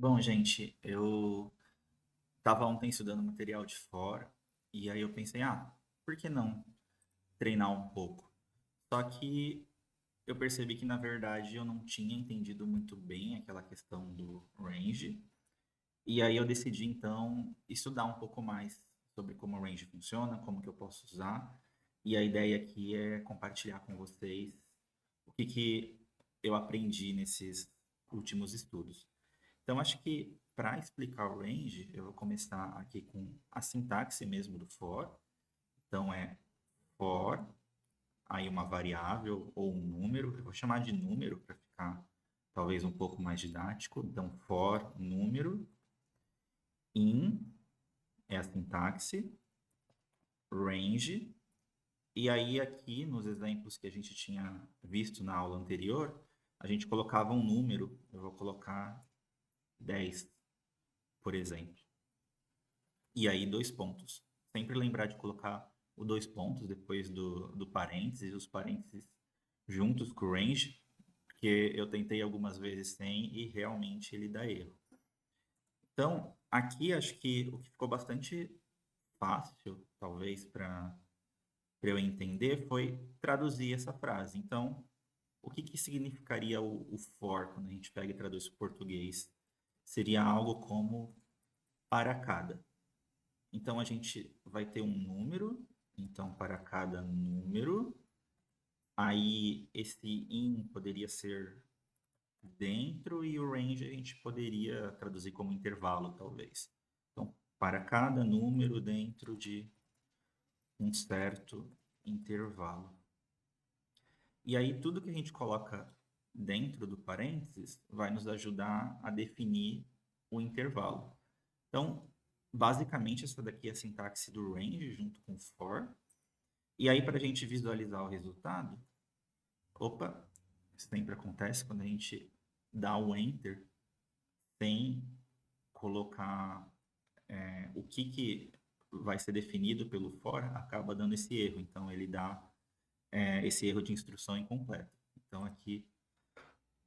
Bom, gente, eu estava ontem estudando material de fora e aí eu pensei, por que não treinar um pouco? Só que eu percebi que na verdade eu não tinha entendido muito bem aquela questão do range e aí eu decidi então estudar um pouco mais sobre como o range funciona, como que eu posso usar e a ideia aqui é compartilhar com vocês o que eu aprendi nesses últimos estudos. Então, acho que para explicar o range, eu vou começar aqui com a sintaxe mesmo do for. Então, é for, aí uma variável ou um número. Eu vou chamar de número para ficar talvez um pouco mais didático. Então, for número, in é a sintaxe, range. E aí, aqui nos exemplos que a gente tinha visto na aula anterior, a gente colocava um número. Eu vou colocar 10, por exemplo. E aí, dois pontos. Sempre lembrar de colocar o dois pontos depois do parênteses, os parênteses juntos com o range, porque eu tentei algumas vezes sem e realmente ele dá erro. Então, aqui acho que o que ficou bastante fácil, talvez, para eu entender foi traduzir essa frase. Então, o que significaria o for quando a gente pega e traduz para o português? Seria algo como para cada. Então a gente vai ter um número, então para cada número, aí esse in poderia ser dentro e o range a gente poderia traduzir como intervalo, talvez. Então, para cada número dentro de um certo intervalo. E aí tudo que a gente coloca dentro do parênteses vai nos ajudar a definir o intervalo. Então, basicamente, essa daqui é a sintaxe do range junto com for. E aí, para a gente visualizar o resultado, opa, isso sempre acontece quando a gente dá o enter sem colocar o que vai ser definido pelo for, acaba dando esse erro. Então, ele dá esse erro de instrução incompleta. Então, aqui,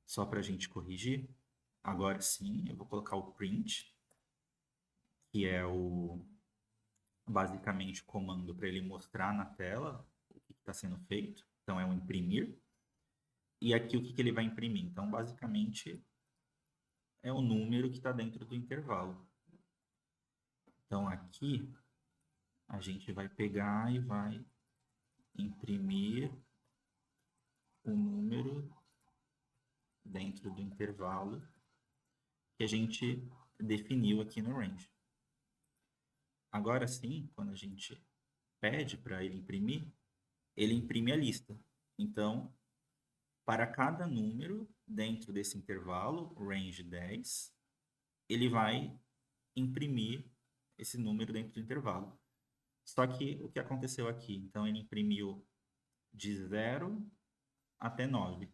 só para a gente corrigir, agora sim, eu vou colocar o print, que é basicamente o comando para ele mostrar na tela o que está sendo feito. Então, é um imprimir. E aqui o que ele vai imprimir? Então, basicamente, é o número que está dentro do intervalo. Então, aqui a gente vai pegar e vai imprimir o número dentro do intervalo que a gente definiu aqui no range. Agora sim, quando a gente pede para ele imprime a lista. Então, para cada número dentro desse intervalo, range 10, ele vai imprimir esse número dentro do intervalo. Só que o que aconteceu aqui? Então, ele imprimiu de 0 até 9,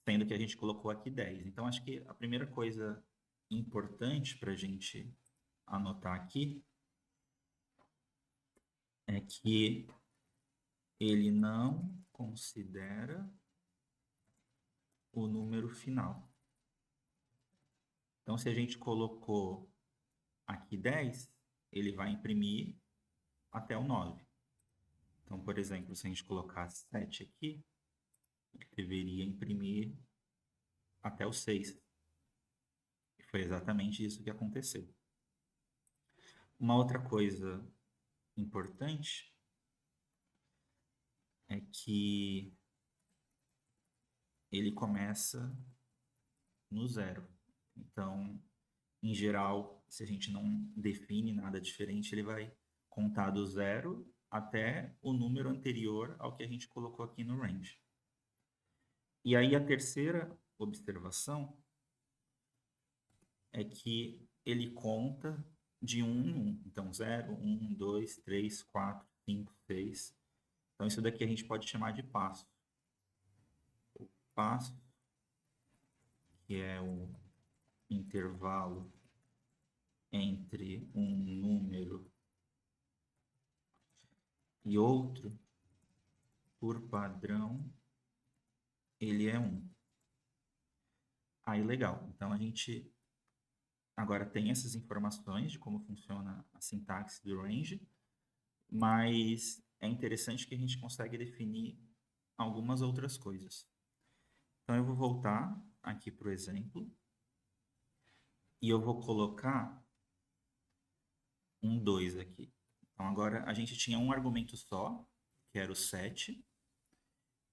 sendo que a gente colocou aqui 10. Então, acho que a primeira coisa importante para a gente anotar aqui é que ele não considera o número final. Então, se a gente colocou aqui 10, ele vai imprimir até o 9. Então, por exemplo, se a gente colocar 7 aqui, ele deveria imprimir até o 6. E foi exatamente isso que aconteceu. Uma outra coisa importante é que ele começa no zero. Então, em geral, se a gente não define nada diferente, ele vai contar do zero até o número anterior ao que a gente colocou aqui no range. E aí a terceira observação é que ele conta de 1 em 1. Então, 0, 1, 2, 3, 4, 5, 6. Então, isso daqui a gente pode chamar de passo. O passo, que é o intervalo entre um número e outro, por padrão, ele é 1. Aí, legal. Então, a gente agora tem essas informações de como funciona a sintaxe do range, mas é interessante que a gente consegue definir algumas outras coisas. Então eu vou voltar aqui para o exemplo e eu vou colocar um 2 aqui. Então agora a gente tinha um argumento só, que era o 7,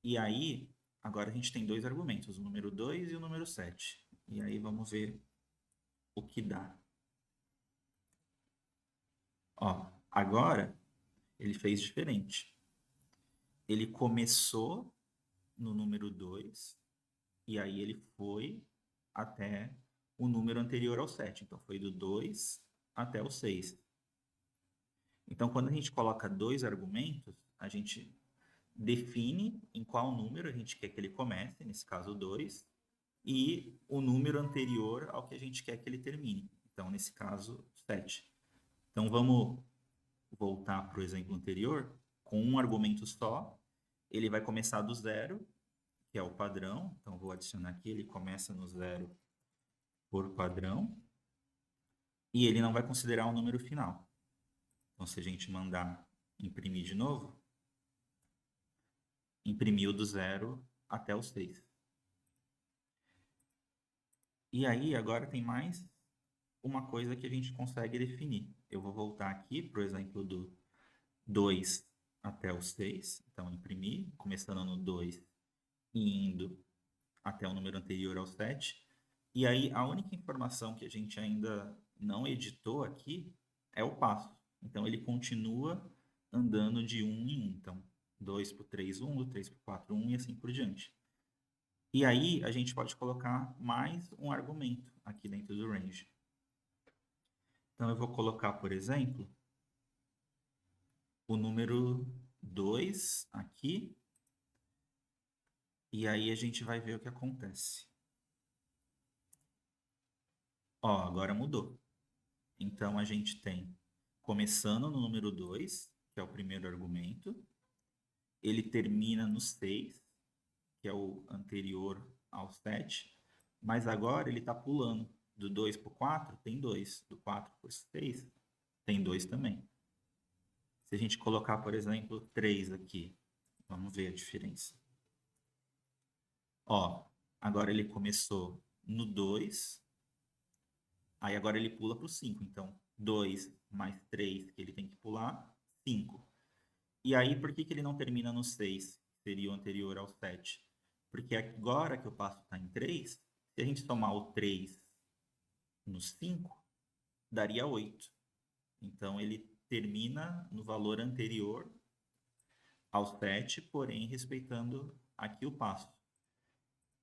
e aí agora a gente tem dois argumentos, o número 2 e o número 7. E aí vamos ver o que dá. Ó, agora ele fez diferente. Ele começou no número 2 e aí ele foi até o número anterior ao 7. Então foi do 2 até o 6. Então quando a gente coloca dois argumentos, a gente define em qual número a gente quer que ele comece, nesse caso o 2, e o número anterior ao que a gente quer que ele termine. Então, nesse caso, 7. Então, vamos voltar para o exemplo anterior. Com um argumento só, ele vai começar do zero, que é o padrão. Então, vou adicionar aqui, ele começa no zero por padrão. E ele não vai considerar o número final. Então, se a gente mandar imprimir de novo, imprimiu do zero até o 6. E aí, agora tem mais uma coisa que a gente consegue definir. Eu vou voltar aqui para o exemplo do 2 até o 6. Então, imprimir, começando no 2 e indo até o número anterior ao 7. E aí, a única informação que a gente ainda não editou aqui é o passo. Então, ele continua andando de 1 em 1. Então, 2 para o 3, 1, do 3 para o 4, 1 e assim por diante. E aí, a gente pode colocar mais um argumento aqui dentro do range. Então, eu vou colocar, por exemplo, o número 2 aqui. E aí a gente vai ver o que acontece. Ó, agora mudou. Então a gente tem, começando no número 2, que é o primeiro argumento. Ele termina no 6, que é o anterior ao 7. Mas agora ele está pulando. Do 2 para o 4, tem 2. Do 4 para o 6, tem 2 também. Se a gente colocar, por exemplo, 3 aqui, vamos ver a diferença. Ó, agora ele começou no 2, aí agora ele pula para o 5. Então, 2 mais 3 que ele tem que pular, 5. E aí, por que ele não termina no 6? Seria o anterior ao 7. Porque agora que o passo está em 3, se a gente somar o 3 no 5, daria 8. Então, ele termina no valor anterior ao 7, porém respeitando aqui o passo.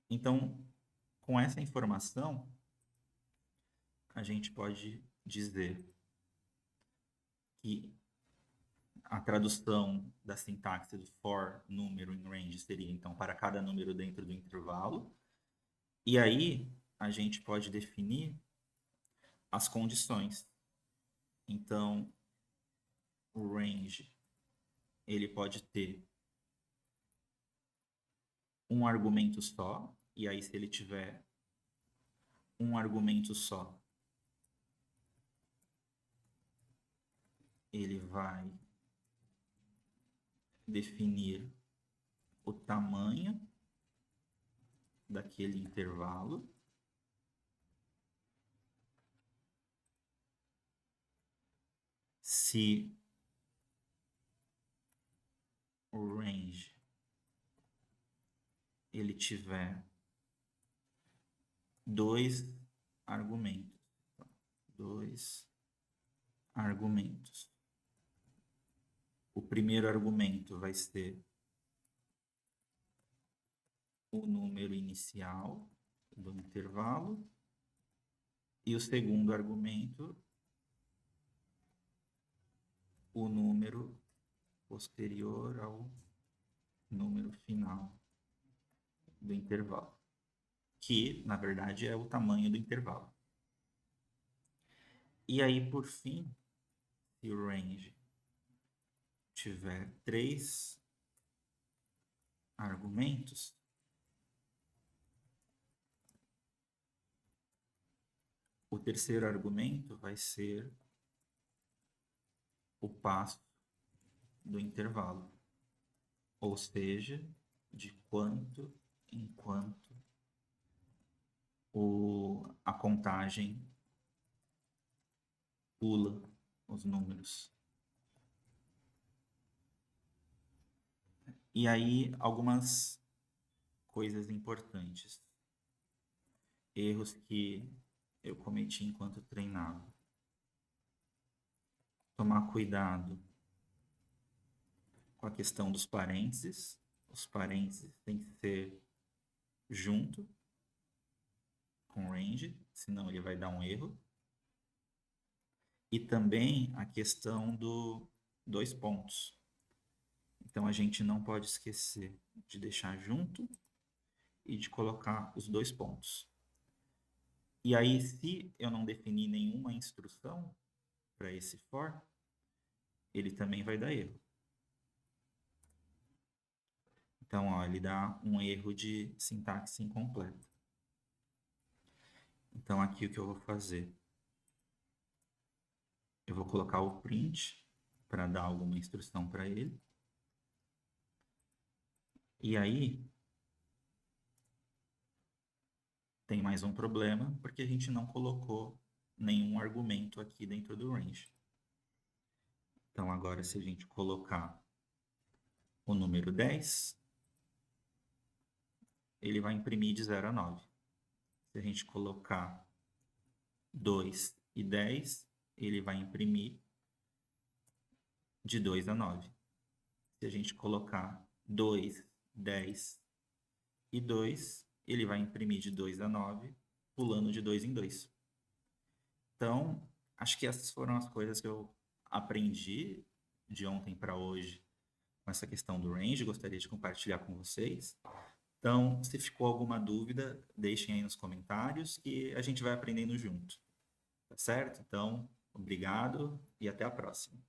Então, com essa informação, a gente pode dizer que a tradução da sintaxe do for número em range seria, então, para cada número dentro do intervalo. E aí, a gente pode definir as condições. Então, o range, ele pode ter um argumento só, e aí se ele tiver um argumento só, ele vai definir o tamanho daquele intervalo. Se o range ele tiver dois argumentos. Dois argumentos. O primeiro argumento vai ser o número inicial do intervalo e o segundo argumento, o número posterior ao número final do intervalo, que na verdade é o tamanho do intervalo. E aí, por fim, se o range tiver 3 argumentos, o terceiro argumento vai ser o passo do intervalo, ou seja, de quanto em quanto a contagem pula os números. E aí, algumas coisas importantes. Erros que eu cometi enquanto treinava. Tomar cuidado com a questão dos parênteses. Os parênteses têm que ser junto com range, senão ele vai dar um erro. E também a questão do 2 pontos. Então a gente não pode esquecer de deixar junto e de colocar os 2 pontos. E aí, se eu não definir nenhuma instrução para esse for, ele também vai dar erro. Então, ó, ele dá um erro de sintaxe incompleta. Então, aqui o que eu vou fazer? Eu vou colocar o print para dar alguma instrução para ele. E aí, tem mais um problema, porque a gente não colocou nenhum argumento aqui dentro do range. Então, agora, se a gente colocar o número 10, ele vai imprimir de 0 a 9. Se a gente colocar 2 e 10, ele vai imprimir de 2 a 9. Se a gente colocar 2, 10 e 2, ele vai imprimir de 2 a 9, pulando de 2 em 2. Então, acho que essas foram as coisas que eu aprendi de ontem para hoje com essa questão do range. Gostaria de compartilhar com vocês. Então, se ficou alguma dúvida, deixem aí nos comentários que a gente vai aprendendo junto. Tá certo? Então, obrigado e até a próxima.